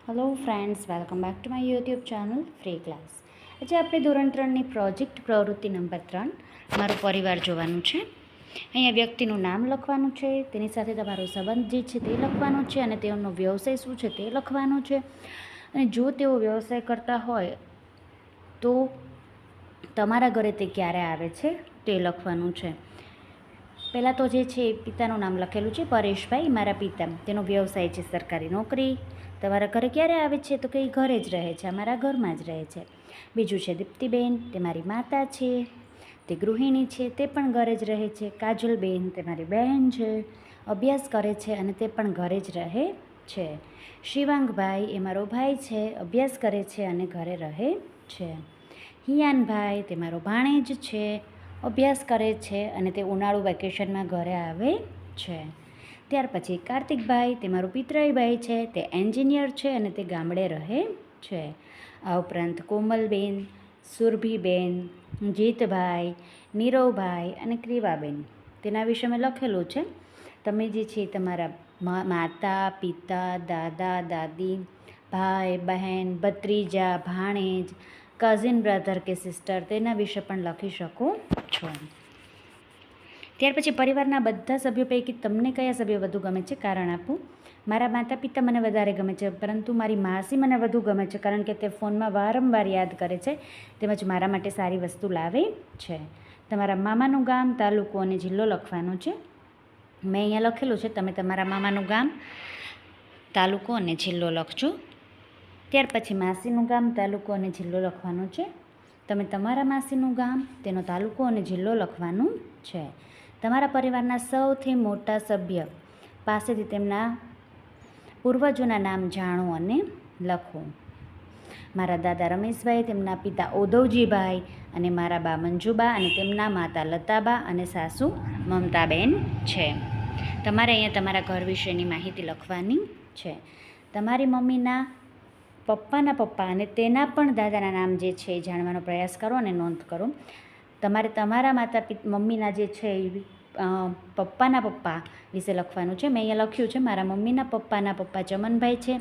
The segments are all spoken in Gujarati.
Hello friends, welcome back to my YouTube channel free class. આજે આપણે ધોરણ 3ની પ્રોજેક્ટ પ્રવૃત્તિ નંબર 3 મારો પરિવાર જોવાનું છે. અહીંયા વ્યક્તિનું નામ લખવાનું છે, તેની સાથે તમારો સંબંધ જે છે તે લખવાનું છે અને તેઓનો વ્યવસાય શું છે તે લખવાનું છે. અને જો તેઓ વ્યવસાય કરતા હોય તો તમારા ઘરે તે ક્યારે આવે છે તે લખવાનું છે. પહેલાં તો જે છે પિતાનું નામ લખેલું છે, પરેશભાઈ મારા પિતા. તેનો વ્યવસાય છે સરકારી નોકરી. તમારા ઘરે ક્યારે આવે છે તો કે એ ઘરે જ રહે છે, અમારા ઘરમાં જ રહે છે. બીજું છે દીપ્તિબેન, તે મારી માતા છે, તે ગૃહિણી છે, તે પણ ઘરે જ રહે છે. કાજલબેન, તે મારી બહેન છે, અભ્યાસ કરે છે અને તે પણ ઘરે જ રહે છે. શિવાંગભાઈ, એ મારો ભાઈ છે, અભ્યાસ કરે છે અને ઘરે રહે છે. હિયાનભાઈ, તે મારો ભાણેજ છે, અભ્યાસ કરે છે અને તે ઉનાળુ વેકેશનમાં ઘરે આવે છે. ત્યાર પછી કાર્તિકભાઈ, તે મારું પિતરાઈ ભાઈ છે, તે એન્જિનિયર છે અને તે ગામડે રહે છે. આ ઉપરાંત કોમલબેન, સુરભીબેન, જીતભાઈ, નીરવભાઈ અને ક્રિવાબેન, તેના વિશે મેં લખેલું છે. તમે જે છે તમારા માતા, પિતા, દાદા, દાદી, ભાઈ, બહેન, ભત્રીજા, ભાણેજ, કઝિન બ્રધર કે સિસ્ટર, તેના વિશે પણ લખી શકો છો. ત્યાર પછી પરિવારના બધા સભ્યો પૈકી તમને કયા સભ્યો વધુ ગમે છે કારણ આપો. મારા માતા પિતા મને વધારે ગમે છે, પરંતુ મારી માસી મને વધુ ગમે છે કારણ કે તે ફોનમાં વારંવાર યાદ કરે છે, તેમજ મારા માટે સારી વસ્તુ લાવે છે. તમારા મામાનું ગામ, તાલુકો અને જિલ્લો લખવાનો છે. મેં અહીંયા લખેલું છે, તમે તમારા મામાનું ગામ, તાલુકો અને જિલ્લો લખજો. ત્યાર પછી માસીનું ગામ, તાલુકો અને જિલ્લો લખવાનો છે. તમે તમારા માસીનું ગામ, તેનો તાલુકો અને જિલ્લો લખવાનું છે. તમારા પરિવારના સૌથી મોટા સભ્ય પાસેથી તેમના પૂર્વજોના નામ જાણો અને લખો. મારા દાદા રમેશભાઈ, તેમના પિતા ઉધવજીભાઈ અને મારા બા મંજુબા અને તેમના માતા લતાબા અને સાસુ મમતાબેન છે. તમારે અહીંયા તમારા ઘર વિશેની માહિતી લખવાની છે. તમારી મમ્મીના પપ્પાના પપ્પા અને તેના પણ દાદાના નામ જે છે એ જાણવાનો પ્રયાસ કરો અને નોંધ કરો. તમારે તમારા મમ્મીના જે છે પપ્પાના પપ્પા વિશે લખવાનું છે. મેં અહીંયા લખ્યું છે, મારા મમ્મીના પપ્પાના પપ્પા ચમનભાઈ છે,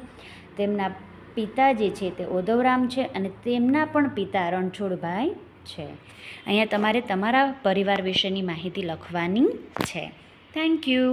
તેમના પિતા જે છે તે ઓધવરામ છે અને તેમના પણ પિતા રણછોડભાઈ છે. અહીંયા તમારે તમારા પરિવાર વિશેની માહિતી લખવાની છે. Thank you.